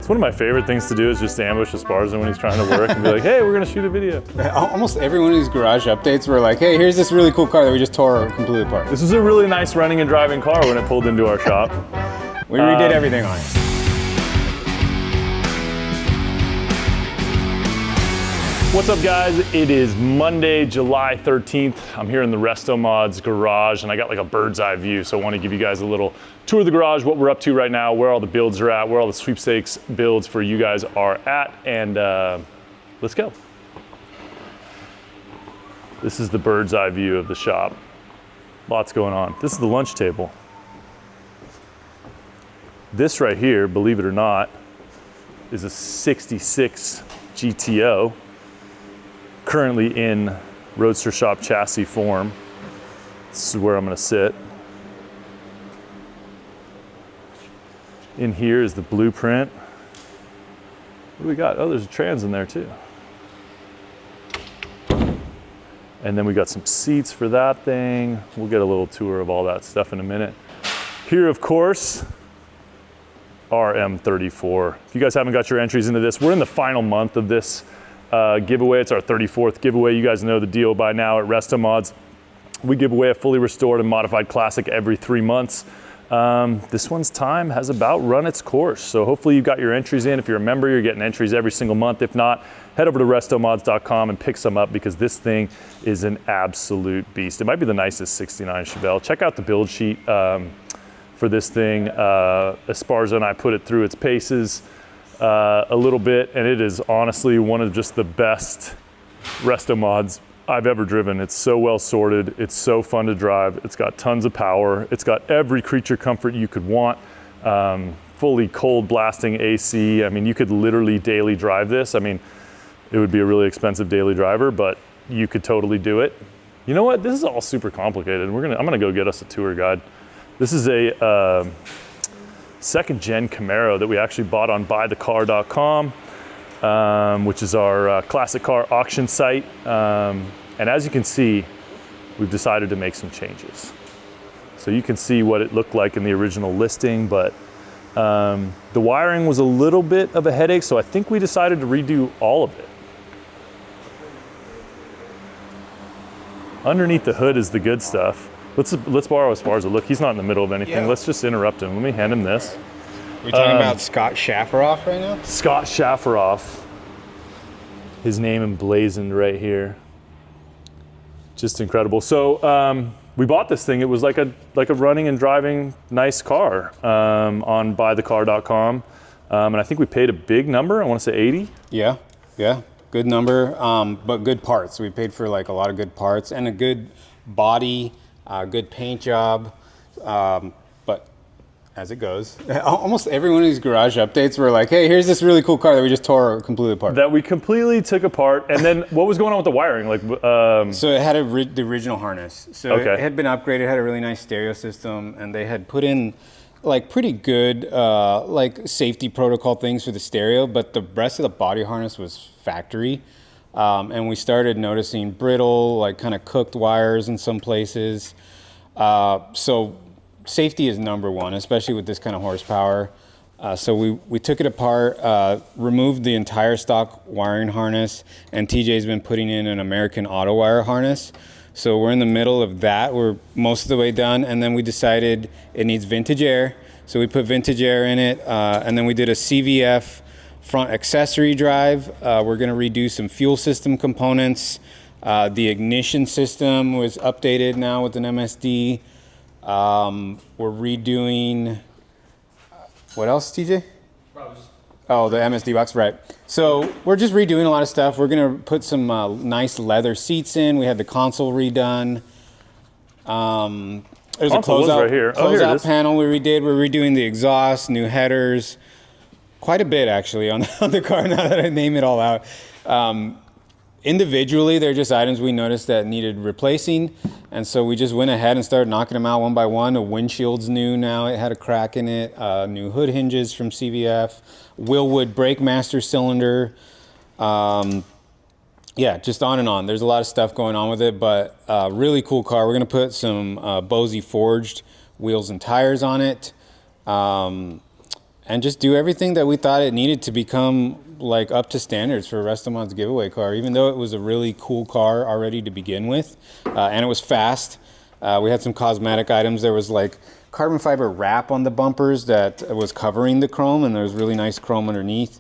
It's one of my favorite things to do is just ambush Esparza when he's trying to work and be like, hey, we're gonna shoot a video. Almost every one of these garage updates were like, hey, here's this really cool car that we just tore completely apart. This was a really nice running and driving car when it pulled into our shop. We redid everything on it. What's up, guys? It is Monday, July 13th. I'm here in the RestoMods garage and I got like a bird's eye view. So I want to give you guys a little tour of the garage, what we're up to right now, where all the builds are at, where all the sweepstakes builds for you guys are at, and let's go. This is the bird's eye view of the shop. Lots going on. This is the lunch table. This right here, believe it or not, is a 66 GTO. Currently in Roadster Shop chassis form. This is where I'm gonna sit. In here is the blueprint. What do we got? Oh, there's a trans in there too. And then we got some seats for that thing. We'll get a little tour of all that stuff in a minute. Here, of course, RM34. If you guys haven't got your entries into this, we're in the final month of this giveaway. It's our 34th giveaway. You guys know the deal by now at RestoMods. We give away a fully restored and modified classic every 3 months. This one's time has about run its course. So hopefully you got your entries in. If you're a member, you're getting entries every single month. If not, head over to restomods.com and pick some up because this thing is an absolute beast. It might be the nicest 69 Chevelle. Check out the build sheet for this thing. Esparza and I put it through its paces a little bit, and it is honestly one of just the best RestoMods I've ever driven. It's so well sorted, it's so fun to drive, it's got tons of power, it's got every creature comfort you could want, fully cold blasting AC. I mean, you could literally daily drive this. I mean, it would be a really expensive daily driver, but you could totally do it. You know what, this is all super complicated. I'm gonna go get us a tour guide. This is a second gen Camaro that we actually bought on BuyTheCar.com, which is our classic car auction site. And as you can see, we've decided to make some changes. So you can see what it looked like in the original listing, but the wiring was a little bit of a headache, so I think we decided to redo all of it. Underneath the hood is the good stuff. Let's borrow Esparza. Look, he's not in the middle of anything. Yeah. Let's just interrupt him. Let me hand him this. You're talking about Scott Shafaroff right now? Scott Shafaroff. His name emblazoned right here. Just incredible. So we bought this thing. It was like a running and driving nice car on BuyTheCar.com. And I think we paid a big number. I want to say 80. Yeah. Good number, but good parts. We paid for like a lot of good parts and a good body. Good paint job, but as it goes, almost every one of these garage updates were like, hey, here's this really cool car that we just tore completely apart. That we completely took apart, and then what was going on with the wiring? Like, so it had the original harness. So okay. It had been upgraded, had a really nice stereo system, and they had put in like pretty good like safety protocol things for the stereo, but the rest of the body harness was factory. And we started noticing brittle, like kind of cooked wires in some places. So safety is number one, especially with this kind of horsepower. So we took it apart, removed the entire stock wiring harness, and TJ's been putting in an American auto wire harness. So we're in the middle of that. We're most of the way done. And then we decided it needs vintage air. So we put vintage air in it. And then we did a CVF front accessory drive. We're gonna redo some fuel system components. The ignition system was updated now with an MSD. We're redoing, what else, TJ? Oh, the MSD box, right. So we're just redoing a lot of stuff. We're gonna put some nice leather seats in. We had the console redone. There's a closeout, right here. Closeout panel we redid. We're redoing the exhaust, new headers. Quite a bit actually on the car now that I name it all out. Individually, they're just items we noticed that needed replacing. And so we just went ahead and started knocking them out one by one. The windshield's new now, it had a crack in it. New hood hinges from CVF. Willwood brake master cylinder. Yeah, just on and on. There's a lot of stuff going on with it, but really cool car. We're gonna put some Bose forged wheels and tires on it. and just do everything that we thought it needed to become like up to standards for RestoMods giveaway car, even though it was a really cool car already to begin with, and it was fast. We had some cosmetic items. There was like carbon fiber wrap on the bumpers that was covering the chrome, and there was really nice chrome underneath.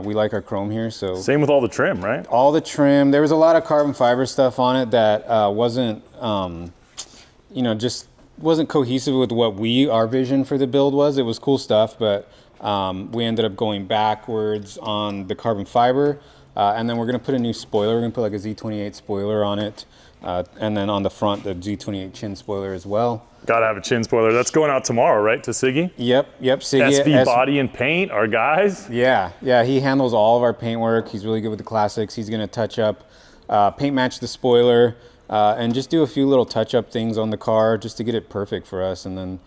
We like our chrome here, so. Same with all the trim, right? All the trim. There was a lot of carbon fiber stuff on it that wasn't, you know, just wasn't cohesive with what our vision for the build was. It was cool stuff, but we ended up going backwards on the carbon fiber, and then we're gonna put a new spoiler. We're gonna put like a Z28 spoiler on it, and then on the front, the Z28 chin spoiler as well. Gotta have a chin spoiler. That's going out tomorrow, right, to Siggy? Yep, Siggy. SV Body and Paint, our guys. Yeah, he handles all of our paint work. He's really good with the classics. He's gonna touch up, paint match the spoiler, and just do a few little touch-up things on the car just to get it perfect for us. And then,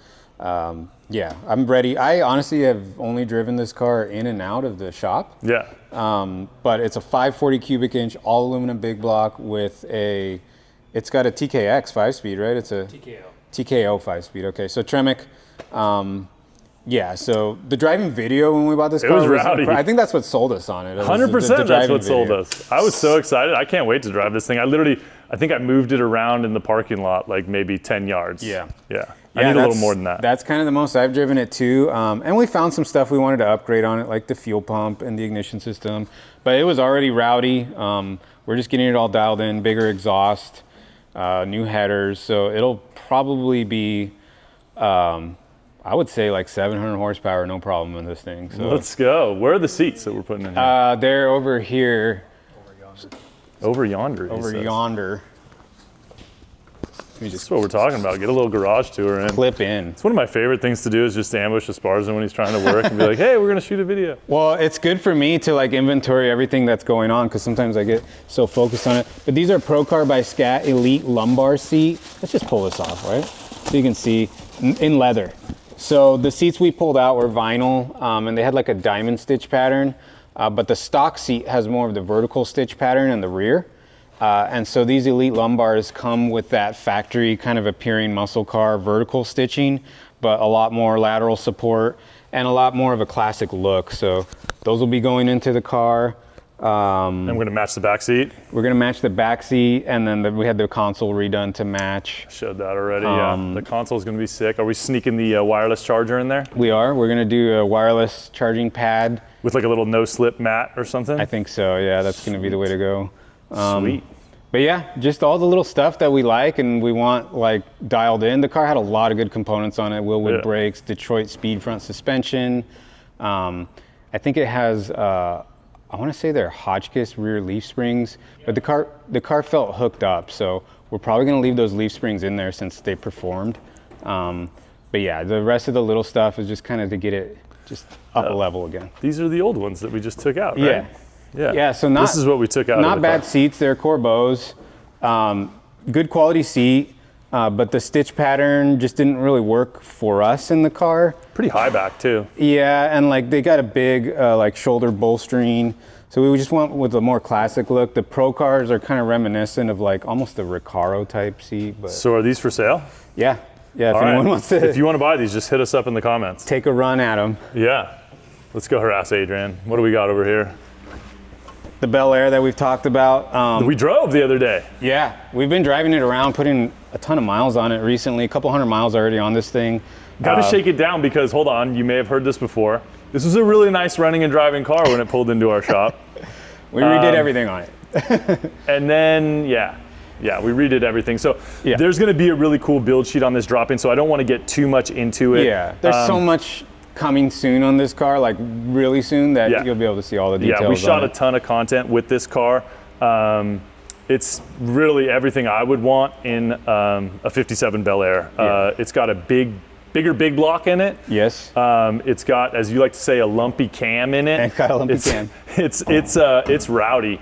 yeah, I'm ready. I honestly have only driven this car in and out of the shop. Yeah. But it's a 540 cubic inch, all aluminum big block with it's got a TKX 5-speed, right? It's a TKO 5-speed. Okay, so Tremec. Yeah, so the driving video when we bought this car was rowdy. I think that's what sold us on it. 100% that's what sold us. I was so excited. I can't wait to drive this thing. I think I moved it around in the parking lot like maybe 10 yards. Yeah. I need a little more than that. That's kind of the most I've driven it too. And we found some stuff we wanted to upgrade on it, like the fuel pump and the ignition system. But it was already rowdy. We're just getting it all dialed in, bigger exhaust, new headers. So it'll probably be, I would say like 700 horsepower, no problem in this thing. So let's go. Where are the seats that we're putting in here? They're over here. Over yonder. Over yonder. That's what we're talking about. Get a little garage tour in. Clip in. It's one of my favorite things to do is just to ambush Esparza when he's trying to work and be like, hey, we're going to shoot a video. Well, it's good for me to like inventory everything that's going on because sometimes I get so focused on it. But these are Procar by Scat Elite lumbar seat. Let's just pull this off, right? So you can see in leather. So the seats we pulled out were vinyl and they had like a diamond stitch pattern. But the stock seat has more of the vertical stitch pattern in the rear. And so these Elite lumbars come with that factory kind of appearing muscle car vertical stitching, but a lot more lateral support and a lot more of a classic look. So those will be going into the car. And we're going to match the back seat? We're going to match the back seat, and then we had the console redone to match. Showed that already, yeah. The console is going to be sick. Are we sneaking the wireless charger in there? We are. We're going to do a wireless charging pad. With like a little no-slip mat or something? I think so, yeah. That's going to be the way to go. Sweet. But yeah, just all the little stuff that we like and we want like dialed in. The car had a lot of good components on it. Wilwood brakes, Detroit speed front suspension. I think it has, I want to say they're Hotchkiss rear leaf springs, but the car felt hooked up. So we're probably going to leave those leaf springs in there since they performed. But yeah, the rest of the little stuff is just kind of to get it just up a level again. These are the old ones that we just took out, right? Yeah, so this is what we took out. Not bad seats. They're Corbos. Good quality seat, but the stitch pattern just didn't really work for us in the car. Pretty high back too. Yeah, and like they got a big like shoulder bolstering. So we just went with a more classic look. The Procars are kind of reminiscent of like almost the Recaro type seat. But so are these for sale? Yeah. If anyone wants to. If you want to buy these, just hit us up in the comments. Take a run at them. Yeah. Let's go harass Adrian. What do we got over here? The Bel Air that we've talked about. We drove the other day. Yeah, we've been driving it around, putting a ton of miles on it recently, a couple hundred miles already on this thing. Got to shake it down because, hold on, you may have heard this before. This was a really nice running and driving car when it pulled into our shop. We redid everything on it. And then, yeah, we redid everything. So there's going to be a really cool build sheet on this drop-in, so I don't want to get too much into it. Yeah, there's so much coming soon on this car, like really soon, that you'll be able to see all the details. Yeah, we shot a ton of content with this car. It's really everything I would want in a 57 Bel Air. It's got a bigger big block in it. Yes. It's got, as you like to say, a lumpy cam in it. It's got a lumpy cam. It's rowdy.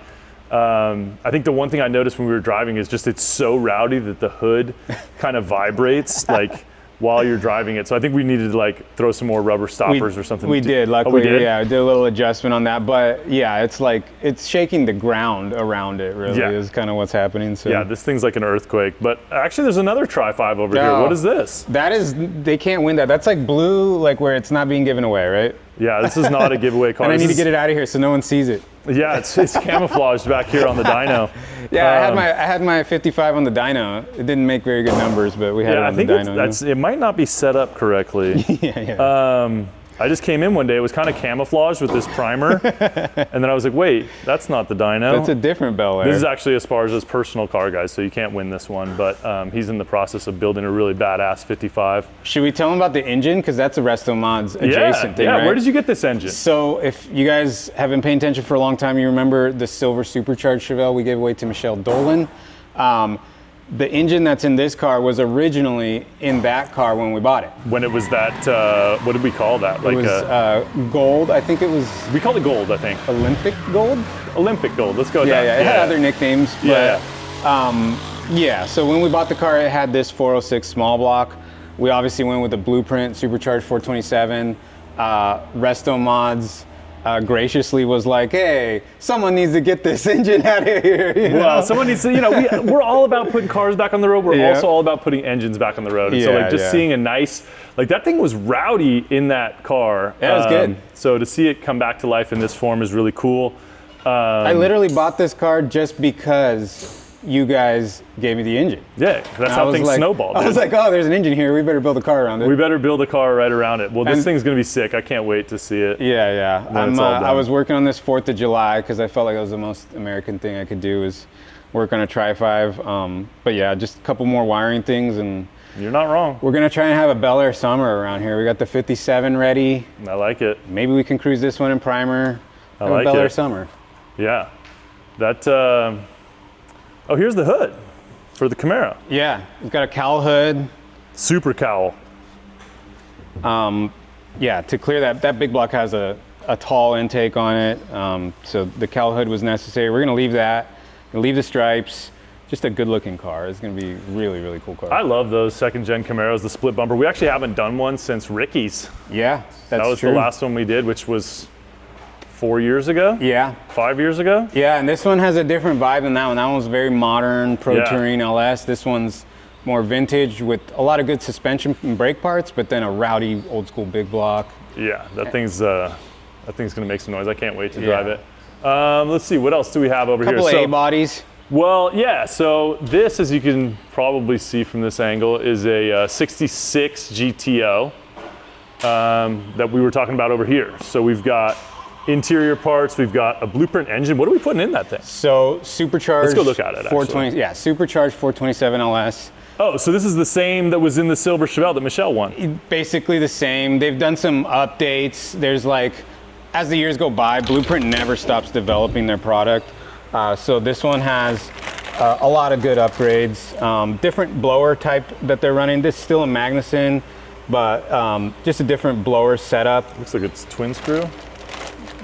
I think the one thing I noticed when we were driving is just it's so rowdy that the hood kind of vibrates like while you're driving it. So I think we needed to like throw some more rubber stoppers or something. We did, luckily. We did? Yeah, I did a little adjustment on that. But yeah, it's like, it's shaking the ground around it really is kind of what's happening. So. Yeah, this thing's like an earthquake. But actually there's another Tri-5 over here. What is this? That is, they can't win that. That's like blue, like where it's not being given away, right? Yeah, this is not a giveaway car. And I need to get it out of here so no one sees it. Yeah, it's camouflaged back here on the dyno. Yeah, I had my 55 on the dyno. It didn't make very good numbers, but we had it on the dyno. It might not be set up correctly. Yeah. I just came in one day, it was kind of camouflaged with this primer, and then I was like, wait, that's not the dyno. That's a different Bel Air. This is actually Esparza's personal car, guys, so you can't win this one, but he's in the process of building a really badass 55. Should we tell him about the engine? Because that's a RestoMods adjacent thing, right? Where did you get this engine? So if you guys have been paying attention for a long time, you remember the silver supercharged Chevelle we gave away to Michelle Dolan. The engine that's in this car was originally in that car when we bought it. When it was that, what did we call that? Like it was gold, I think it was. We called it gold, I think. Olympic gold? Olympic gold, let's go with that. Yeah, it had other nicknames, but so when we bought the car, it had this 406 small block. We obviously went with the blueprint, supercharged 427. RestoMods graciously was like, hey, someone needs to get this engine out of here. Well, someone needs to, we're all about putting cars back on the road. We're also all about putting engines back on the road. And so like just seeing a nice, like that thing was rowdy in that car. Yeah, it was good. So to see it come back to life in this form is really cool. I literally bought this car just because you guys gave me the engine. Yeah, that's how things snowballed. I was like, oh, there's an engine here. We better build a car around it. We better build a car right around it. Well, this thing's going to be sick. I can't wait to see it. Yeah. I was working on this 4th of July because I felt like it was the most American thing I could do is work on a Tri-5. But yeah, just a couple more wiring things and you're not wrong. We're going to try and have a Bel Air summer around here. We got the 57 ready. I like it. Maybe we can cruise this one in primer. I like Bel Air it. summer. Yeah. That oh, here's the hood for the Camaro. Yeah, it's got a cowl hood. Super cowl. Yeah, to clear that big block has a tall intake on it. So the cowl hood was necessary. We're gonna leave that, leave the stripes. Just a good looking car. It's gonna be really, really cool car. I love those 2nd gen Camaros, the split bumper. We actually haven't done one since Ricky's. Yeah, that was true. The last one we did, which was 4 years ago? Yeah. 5 years ago? Yeah, and this one has a different vibe than that one. That one was very modern, Pro Touring LS. This one's more vintage with a lot of good suspension and brake parts, but then a rowdy old school big block. Yeah, that thing's gonna make some noise. I can't wait to drive it. Let's see, what else do we have over here? Couple of A-bodies. Well, yeah, so this, as you can probably see from this angle, is a 66 GTO that we were talking about over here. So we've got interior parts, we've got a blueprint engine. What are we putting in that thing? So supercharged. Let's go look at it, 420. Yeah, supercharged 427 LS. Oh, so this is the same that was in the silver Chevelle that Michelle won? Basically the same. They've done some updates. There's like, as the years go by, Blueprint never stops developing their product. So this one has a lot of good upgrades. Different blower type that they're running. This is still a Magnuson, but just a different blower setup. Looks like it's twin screw.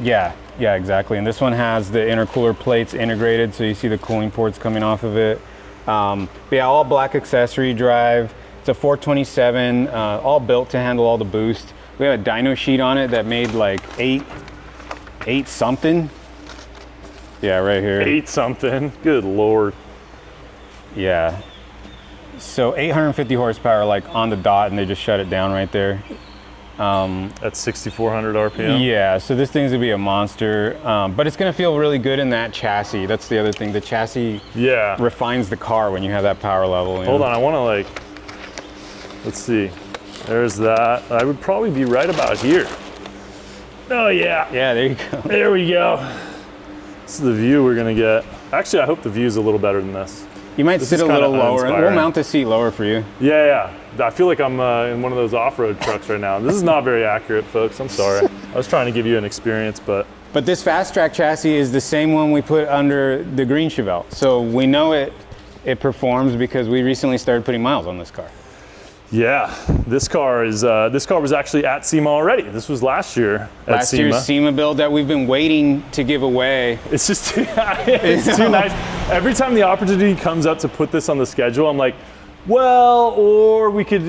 Yeah, exactly. And this one has the intercooler plates integrated, so you see the cooling ports coming off of it. But yeah, all black accessory drive. It's a 427, all built to handle all the boost. We have a dyno sheet on it that made like eight something. Yeah, right here. 8 something, good Lord. Yeah. So 850 horsepower like on the dot, and they just shut it down right there. At 6,400 RPM? Yeah, so this thing's gonna be a monster, but it's gonna feel really good in that chassis. That's the other thing. The chassis refines the car when you have that power level. Hold on, I wanna let's see. There's that. I would probably be right about here. Oh yeah. Yeah, there you go. There we go. This is the view we're gonna get. Actually, I hope the view's a little better than this. You might sit a little lower. We'll mount the seat lower for you. Yeah. I feel like I'm in one of those off-road trucks right now. This is not very accurate, folks. I'm sorry. I was trying to give you an experience, but this Fast Track chassis is the same one we put under the green Chevelle. So we know it performs because we recently started putting miles on this car. Yeah, this car was actually at SEMA already. This was last year at SEMA. Last year's SEMA build that we've been waiting to give away. It's just it's too nice. Every time the opportunity comes up to put this on the schedule, I'm like, well, or we could,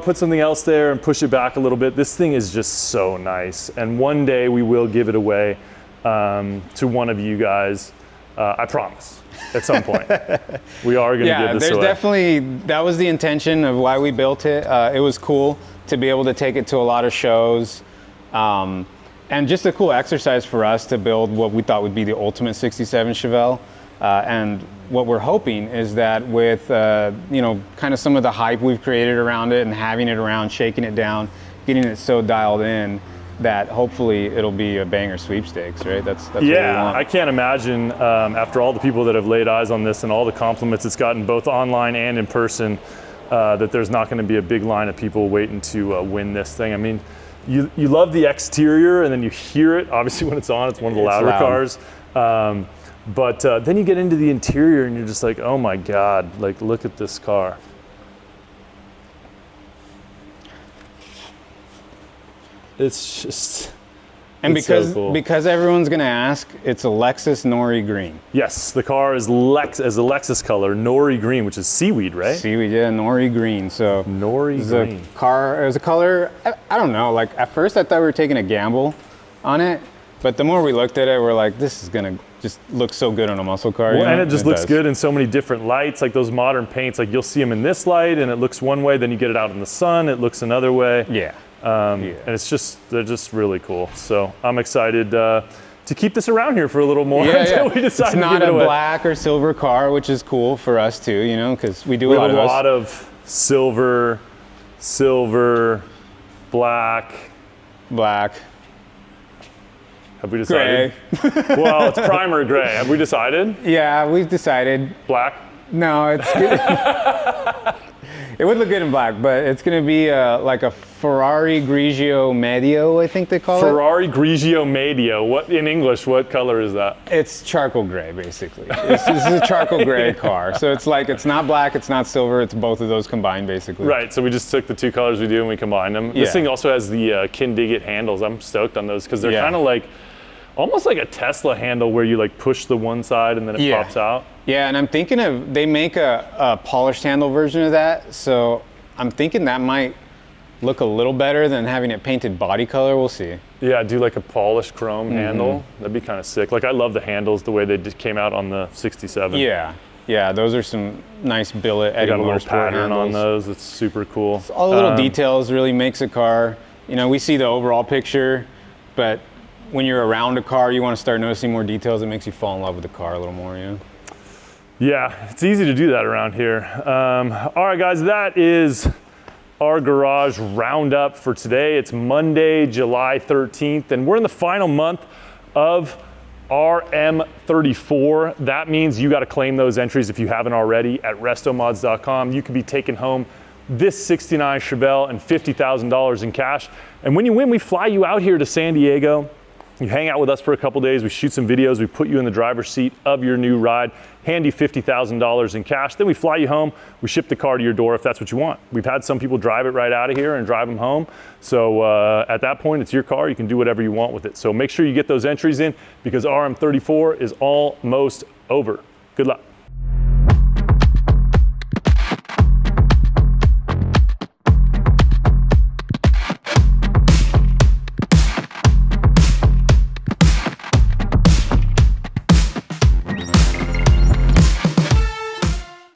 put something else there and push it back a little bit. This thing is just so nice. And one day we will give it away to one of you guys. I promise. At some point, we are going to give this away. Definitely, that was the intention of why we built it. It was cool to be able to take it to a lot of shows. And just a cool exercise for us to build what we thought would be the ultimate 67 Chevelle. And what we're hoping is that with, you know, kind of some of the hype we've created around it and having it around, shaking it down, getting it so dialed in, that hopefully it'll be a banger sweepstakes, right? That's what we want. I can't imagine after all the people that have laid eyes on this and all the compliments it's gotten both online and in person, that there's not going to be a big line of people waiting to win this thing. I mean, you love the exterior, and then you hear it. Obviously, when it's on, it's one of the louder cars. But then you get into the interior, and you're just like, oh my God! Like, look at this car. It's just, and because so cool. Because everyone's gonna ask, it's a Lexus Nori green. Yes, the car is as a Lexus color, Nori green, which is seaweed, right? Seaweed, yeah, Nori green. So Nori green. It was a color. I don't know. Like at first, I thought we were taking a gamble on it, but the more we looked at it, we're like, this is gonna just look so good on a muscle car. Well, you know? And it just looks good in so many different lights. Like those modern paints, like you'll see them in this light, and it looks one way. Then you get it out in the sun, it looks another way. Yeah. And they're just really cool. So I'm excited to keep this around here for a little more until we decide to give it away. It's not a black or silver car, which is cool for us too, you know, because we do a lot of silver, black. Have we decided? Gray. Well, it's primer gray. Have we decided? Yeah, we've decided. Black? No, it's good. It would look good in black, but it's going to be like a Ferrari Grigio Medio, I think they call it. Ferrari Grigio Medio. What in English? What color is that? It's charcoal gray, basically. This is a charcoal gray car, so it's like it's not black, it's not silver, it's both of those combined, basically. Right. So we just took the two colors we do and we combined them. This thing also has the Kindigit handles. I'm stoked on those because they're kind of like almost like a Tesla handle where you like push the one side and then it pops out. Yeah, and I'm thinking they make a polished handle version of that, so I'm thinking that might look a little better than having it painted body color. We'll see. Yeah, do like a polished chrome handle. That'd be kind of sick. Like I love the handles the way they just came out on the 67. Yeah, those are some nice billet Eddie got a little pattern handles on those. It's super cool. So all the little details really makes a car. You know, we see the overall picture, but when you're around a car, you want to start noticing more details. It makes you fall in love with the car a little more, you know? Yeah, it's easy to do that around here. All right, guys, that is our garage roundup for today. It's Monday, July 13th, and we're in the final month of RM34. That means you got to claim those entries if you haven't already at RestoMods.com. You could be taking home this 69 Chevelle and $50,000 in cash. And when you win, we fly you out here to San Diego. You hang out with us for a couple days, we shoot some videos, we put you in the driver's seat of your new ride, hand you $50,000 in cash, then we fly you home, we ship the car to your door if that's what you want. We've had some people drive it right out of here and drive them home. So at that point, it's your car, you can do whatever you want with it. So make sure you get those entries in because RM34 is almost over. Good luck.